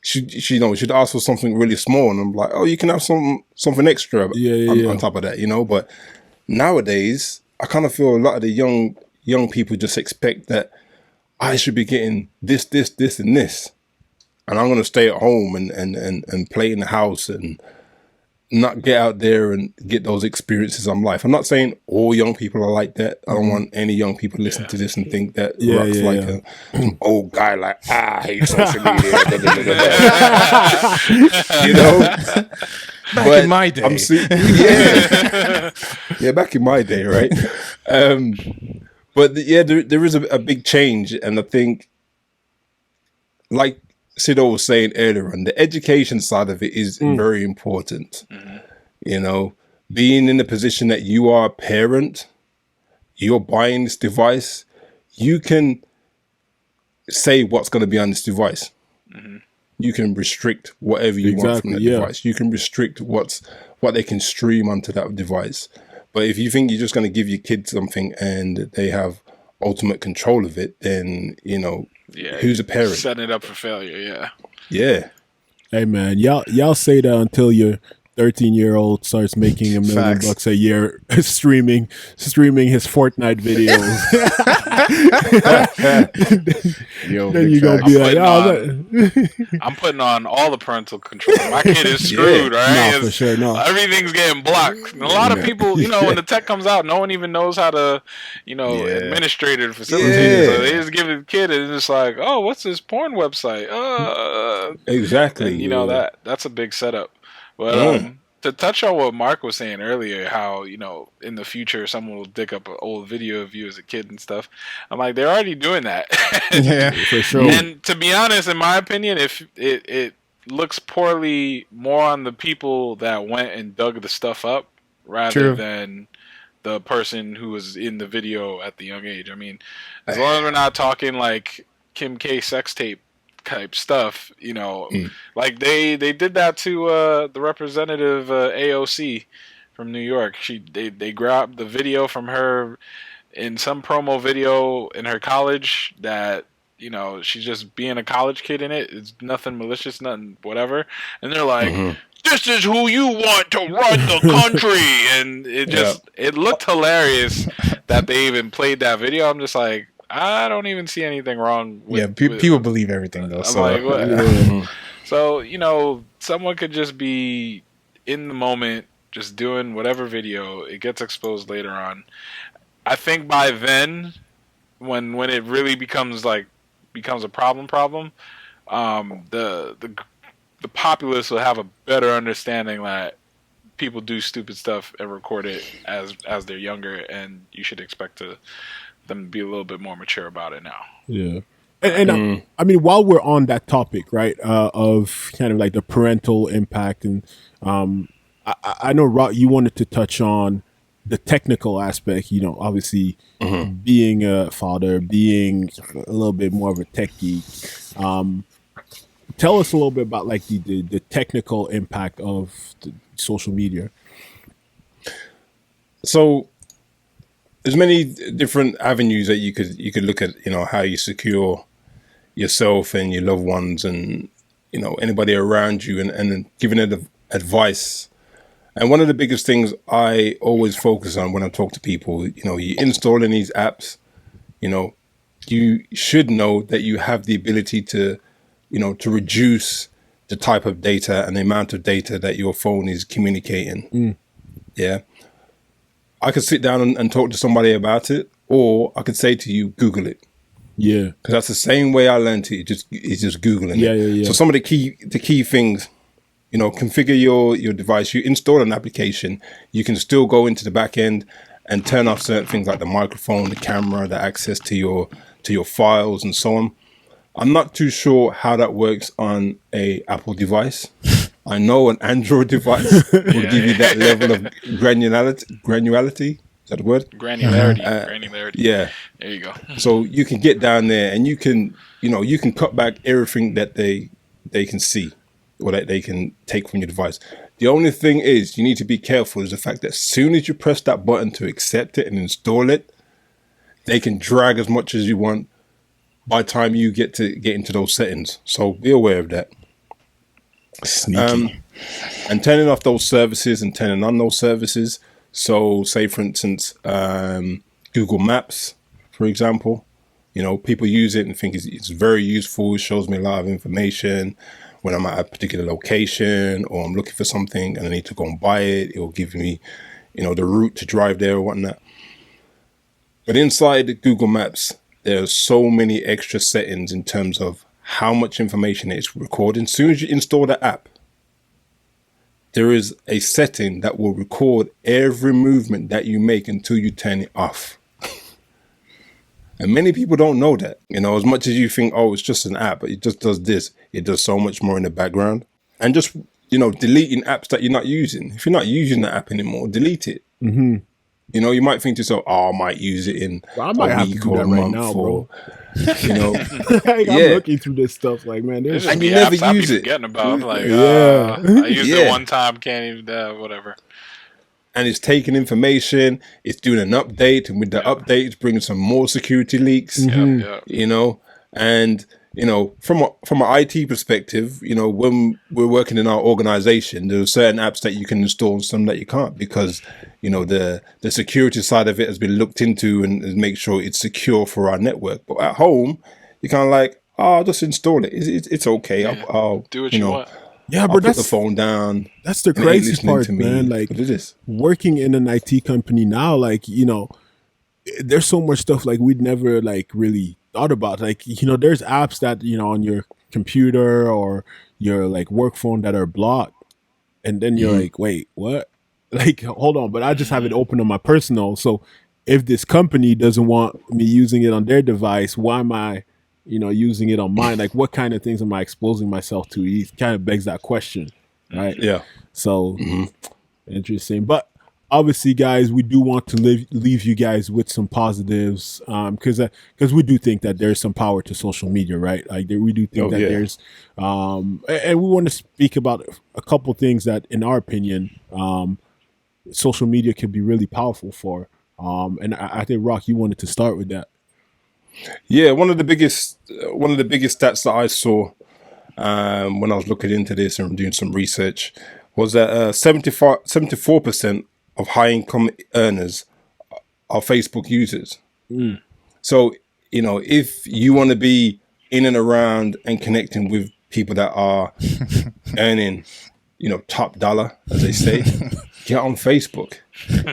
she'd ask for something really small, and I'm like, oh, you can have something extra on top of that, But nowadays, I kind of feel a lot of the young people just expect that I should be getting this, and this, and I'm gonna stay at home and play in the house and not get out there and get those experiences on life. I'm not saying all young people are like that. I don't want any young people to listen to this and think that Rock's an old guy, like, I hate social media. Back in my day. I'm back in my day, right? But there is a big change, and I think, like Sido was saying earlier on, the education side of it is very important. Being in the position that you are a parent, you're buying this device, you can say what's going to be on this device. You can restrict whatever you want from that device. You can restrict what they can stream onto that device. But if you think you're just going to give your kids something and they have ultimate control of it, then who's a parent? Setting it up for failure. Yeah. Hey man, y'all say that until your 13-year-old starts making $1 million bucks a year streaming his Fortnite videos. Then you gonna be like, I'm putting on all the parental control. My kid is screwed, right? No, for sure, no. Everything's getting blocked. And a lot of people, when the tech comes out, no one even knows how to, administrate it, facilitate it. So they just give it to the kid, and it's like, oh, what's this porn website? Exactly. And, that's a big setup. But to touch on what Mark was saying earlier, how, in the future someone will dig up an old video of you as a kid and stuff. I'm like, they're already doing that. Yeah, for sure. And to be honest, in my opinion, if it looks poorly more on the people that went and dug the stuff up rather than the person who was in the video at the young age. I mean, as long as we're not talking like Kim K sex tape type stuff, like they did that to the representative AOC from New York. They grabbed the video from her in some promo video in her college that she's just being a college kid in it. It's nothing malicious, nothing whatever. And they're like, this is who you want to run the country. And it looked hilarious that they even played that video. I'm just like, I don't even see anything wrong with people believe everything though. I'm like, what? So, someone could just be in the moment, just doing whatever video. It gets exposed later on. I think by then, when it really becomes a problem, the populace will have a better understanding that people do stupid stuff and record it as they're younger, and you should expect them to be a little bit more mature about it now. Yeah. And I mean, while we're on that topic, right, of kind of like the parental impact, and I know, Rob, you wanted to touch on the technical aspect, obviously being a father, being a little bit more of a tech geek. Tell us a little bit about like the technical impact of the social media. So there's many different avenues that you could look at, how you secure yourself and your loved ones and, anybody around you and giving it advice. And one of the biggest things I always focus on when I talk to people, you installing these apps, you should know that you have the ability to reduce the type of data and the amount of data that your phone is communicating. Yeah. I could sit down and talk to somebody about it, or I could say to you, Google it. Yeah. Because that's the same way I learned it. It's just Googling it. Yeah. So some of the key things, configure your device. You install an application. You can still go into the back end and turn off certain things like the microphone, the camera, the access to your files and so on. I'm not too sure how that works on a Apple device. I know an Android device will give you that level of granularity. Is that the word? Granularity. Yeah. There you go. So you can get down there and you can cut back everything that they can see or that they can take from your device. The only thing is you need to be careful is the fact that as soon as you press that button to accept it and install it, they can drag as much as you want by the time you get into those settings. So be aware of that. Sneaky. And turning off those services and turning on those services. So say, for instance, Google Maps, for example, people use it and think it's very useful. It shows me a lot of information when I'm at a particular location or I'm looking for something and I need to go and buy it. It will give me, the route to drive there or whatnot. But inside Google Maps, there are so many extra settings in terms of how much information it's recording. As soon as you install the app, there is a setting that will record every movement that you make until you turn it off. And many people don't know that. As much as you think, oh, it's just an app, it just does this. It does so much more in the background. And just, deleting apps that you're not using. If you're not using the app anymore, delete it. Mm-hmm. You might think to yourself, oh, I might use it in a week or a month. Now, or, I'm looking through this stuff like, man, there's and you never use it. Forgetting about. I'm like, yeah. I used it one time, can't even, whatever. And it's taking information, it's doing an update, and with the update, it's bringing some more security leaks. And from an IT perspective, when we're working in our organization, there are certain apps that you can install and some that you can't because, the security side of it has been looked into and make sure it's secure for our network. But at home, you're kind of like, I'll just install it. It's okay. I'll do what you want. Yeah, I'll but put the phone down. That's the crazy part, man. Like, but it is. Working in an IT company now, like, there's so much stuff like we'd never like really thought about. Like, there's apps that, on your computer or your like work phone that are blocked. and then you're like, wait, what? Like, hold on, but I just have it open on my personal. So if this company doesn't want me using it on their device, why am I, using it on mine? Like, what kind of things am I exposing myself to? It kind of begs that question, right? Yeah. So interesting. But obviously, guys, we do want to leave you guys with some positives, because we do think that there's some power to social media, right? Like, we do think there's, and we want to speak about a couple things that, in our opinion, social media can be really powerful for. And I think, Rock, you wanted to start with that. Yeah, one of the biggest stats that I saw when I was looking into this and doing some research was that 74% of high income earners are Facebook users. So, if you want to be in and around and connecting with people that are earning, top dollar, as they say, get on Facebook.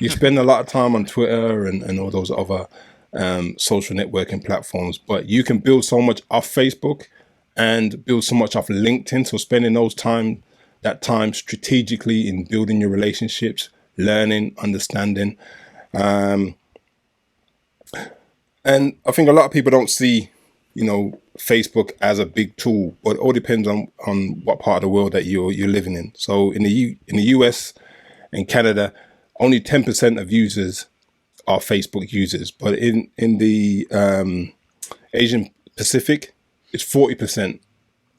You spend a lot of time on Twitter and all those other social networking platforms, but you can build so much off Facebook and build so much off LinkedIn. So spending that time strategically in building your relationships, learning, understanding. And I think a lot of people don't see, Facebook as a big tool, but it all depends on what part of the world that you're living in. So in the US and Canada, only 10% of users are Facebook users, but in the Asian Pacific, it's 40%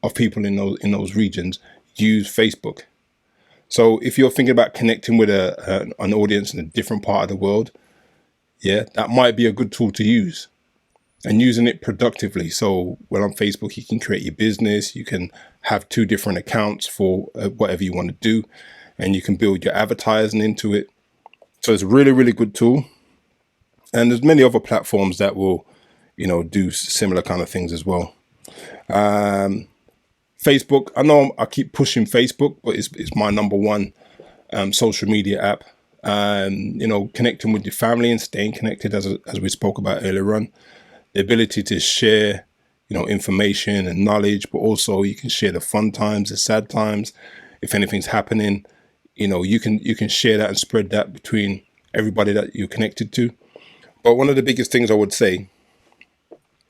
of people in those regions use Facebook. So if you're thinking about connecting with an audience in a different part of the world, that might be a good tool to use, and using it productively. So when on Facebook, you can create your business, you can have 2 different accounts for whatever you want to do, and you can build your advertising into it. So it's a really, really good tool. And there's many other platforms that will, do similar kind of things as well. Facebook, I know I keep pushing Facebook, but it's my number one social media app. Connecting with your family and staying connected, as we spoke about earlier on. The ability to share, information and knowledge, but also you can share the fun times, the sad times. If anything's happening, you can share that and spread that between everybody that you're connected to. But one of the biggest things I would say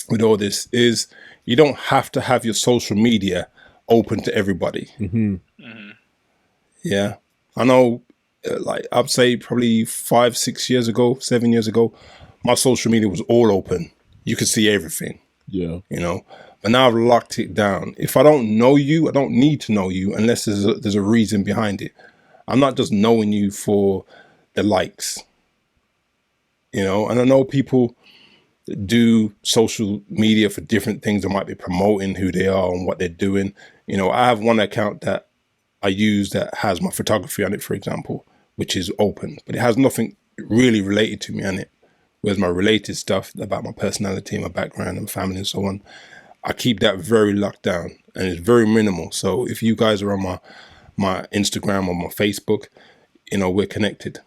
with all this is you don't have to have your social media open to everybody. Yeah. I know, I'd say probably 5, 6 years ago, 7 years ago, my social media was all open. You could see everything. Yeah. But now I've locked it down. If I don't know you, I don't need to know you unless there's a reason behind it. I'm not just knowing you for the likes. And I know people do social media for different things. They might be promoting who they are and what they're doing. I have one account that I use that has my photography on it, for example, which is open, but it has nothing really related to me on it. Whereas my related stuff about my personality, my background and family and so on, I keep that very locked down and it's very minimal. So if you guys are on my Instagram or my Facebook, we're connected.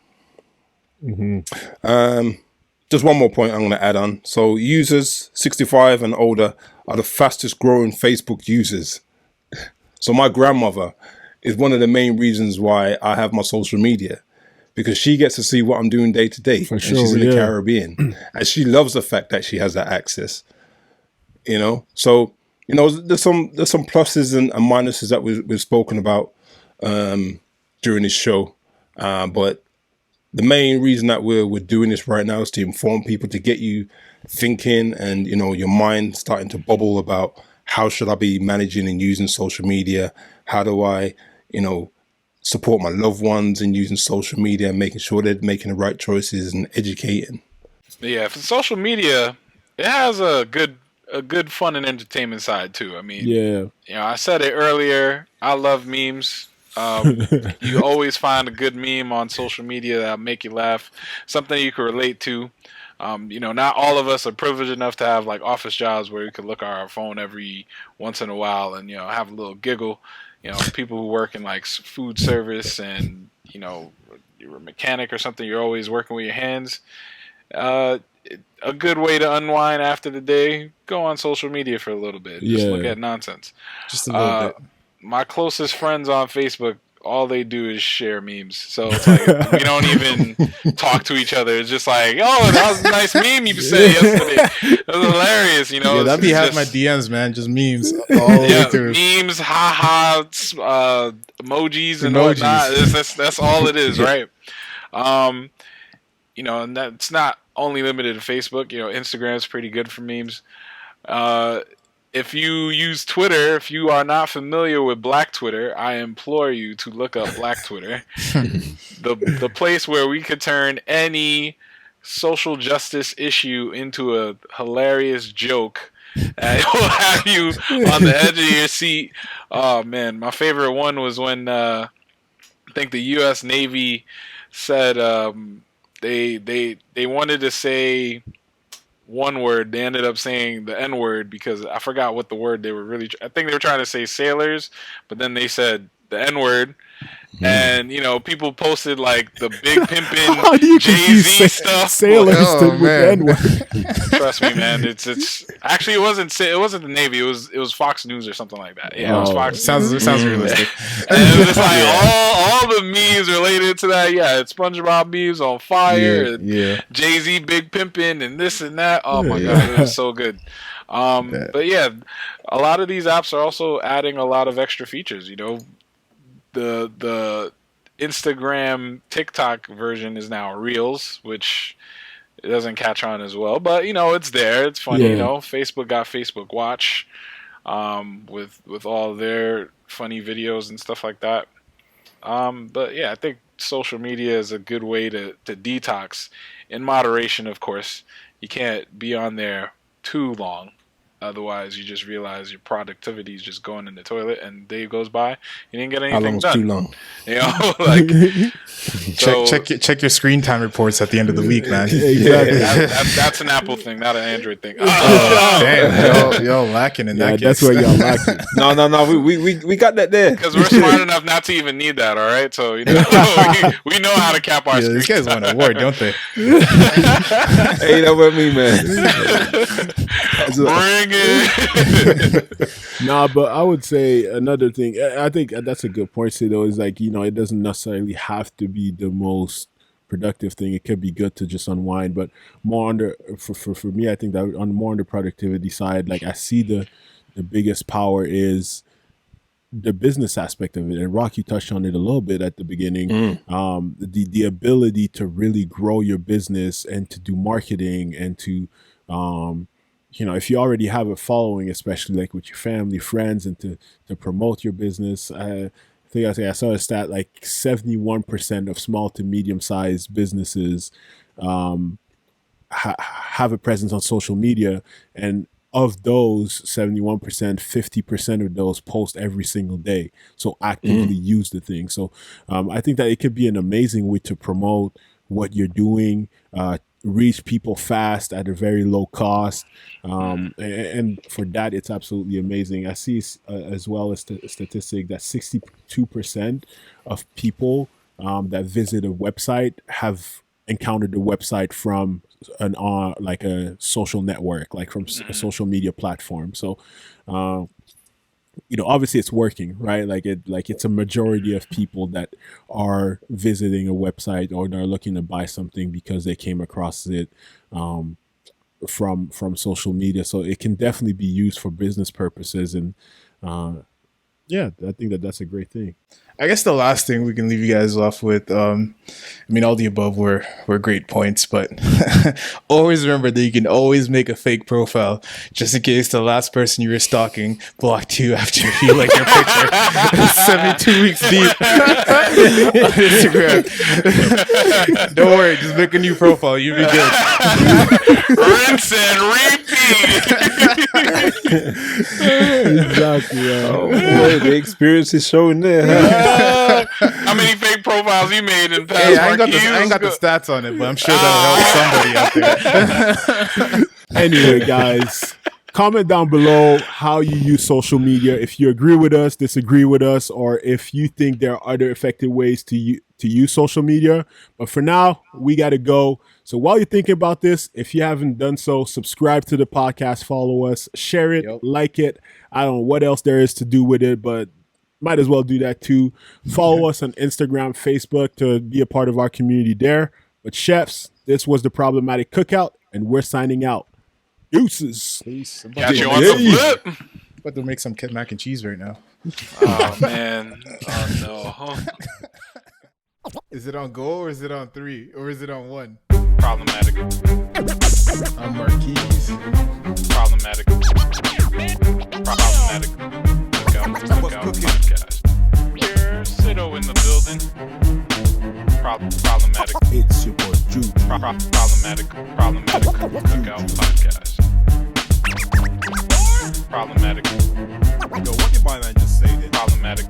Just one more point I'm going to add on. So users 65 and older are the fastest growing Facebook users. So my grandmother is one of the main reasons why I have my social media, because she gets to see what I'm doing day to day. And she's in the Caribbean and she loves the fact that she has that access, So, there's some pluses and minuses that we've spoken about during this show. But the main reason that we're doing this right now is to inform people, to get you thinking and, your mind starting to bubble about how should I be managing and using social media? How do I, support my loved ones in using social media and making sure they're making the right choices and educating? Yeah, for social media, it has a good fun and entertainment side too. I mean, I said it earlier. I love memes. You always find a good meme on social media that'll make you laugh, something you can relate to. Not all of us are privileged enough to have like office jobs where you can look at our phone every once in a while and have a little giggle. People who work in like food service and you're a mechanic or something, you're always working with your hands. A good way to unwind after the day, go on social media for a little bit. Just look at nonsense. Just a little bit. My closest friends on Facebook, all they do is share memes. So it's like we don't even talk to each other. It's just like, oh, that was a nice meme you said yesterday. That was hilarious, you know. Yeah, that'd be half my DMs, man. Just memes all the way through. Memes, haha, emojis and whatnot. That's all it is, right? You know, and that's not only limited to Facebook. You know, Instagram's pretty good for memes. If you use Twitter, if you are not familiar with Black Twitter, I implore you to look up Black Twitter, the place where we could turn any social justice issue into a hilarious joke, and it will have you on the edge of your seat. Oh man, my favorite one was when I think the U.S. Navy said they wanted to say one word. They ended up saying the N word because I forgot what the word they were really. I think they were trying to say sailors, but then they said the N word. And you know, people posted like the big pimpin' Jay-Z stuff. Sailors with the N-word. Trust me, man. It's actually it wasn't the Navy. It was Fox News or something like that. Yeah, it was Fox. Sounds realistic. And it was just like all the memes related to that. Yeah, it's SpongeBob memes on fire. Yeah. Jay-Z big pimpin' and this and that. Oh my god, it was so good. But yeah, a lot of these apps are also adding a lot of extra features. You know. The Instagram TikTok version is now Reels, which it doesn't catch on as well, but you know it's there. It's funny, you know. Facebook got Facebook Watch, with all their funny videos and stuff like that. But yeah, I think social media is a good way to detox, in moderation, of course. You can't be on there too long. Otherwise, you just realize your productivity is just going in the toilet, and day goes by, you didn't get anything done. Too long? You know, like check your screen time reports at the end of the week, man. Exactly. That's an Apple thing, not an Android thing. Damn, y'all lacking in that case. That's where y'all lacking. No. We got that there Because we're smart enough not to even need that. All right, so you know, we know how to cap our screen. These guys want a award, don't they? Hey, that what me, man. Bring it. Nah, but I would say another thing. I think that's a good point, though, is like, you know, it doesn't necessarily have to be the most productive thing. It could be good to just unwind, but more on for me, I think that more on the productivity side, like I see the biggest power is the business aspect of it. And Rock, you touched on it a little bit at the beginning. The ability to really grow your business and to do marketing and to you know, if you already have a following, especially like with your family, friends, and to promote your business, I saw a stat like 71% of small to medium sized businesses have a presence on social media, and of those 71%, 50% of those post every single day. So actively use the thing. So I think that it could be an amazing way to promote what you're doing, reach people fast at a very low cost, and for that it's absolutely amazing. I see as well as a statistic that 62% of people that visit a website have encountered the website from an like a social network, like from a social media platform. So you know, obviously it's working, right? Like it's a majority of people that are visiting a website or they're looking to buy something because they came across it from social media. So it can definitely be used for business purposes. And yeah, I think that's a great thing. I guess the last thing we can leave you guys off with, I mean, all the above were great points, but always remember that you can always make a fake profile just in case the last person you were stalking blocked you after you liked your picture 72 weeks deep on Instagram. Don't worry, just make a new profile. You'll be good. Rinse and repeat. Exactly. Oh boy, the experience is showing there. Huh? How many fake profiles you made in past? Hey, I ain't got the stats on it, but I'm sure that'll help somebody out there. Anyway, guys, comment down below how you use social media. If you agree with us, disagree with us, or if you think there are other effective ways to use social media. But for now, we got to go. So while you're thinking about this, if you haven't done so, subscribe to the podcast, follow us, share it, like it. I don't know what else there is to do with it, but might as well do that too. Follow us on Instagram, Facebook to be a part of our community there. But chefs, this was the Problematic Cookout, and we're signing out. Deuces. Peace. Got you on the flip. About to make some mac and cheese right now. Oh man. Oh no. Is it on go or is it on 3 or is it on 1? Problematic. I'm Marquise. Problematic. Problematic. Cookout podcast. Here, Sito in the building. Problematic. It's your boy Jude. Problematic Cookout podcast. Problematic. Yo, what did my man just say then? Problematic.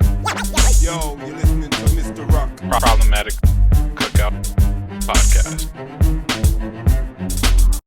Yo, you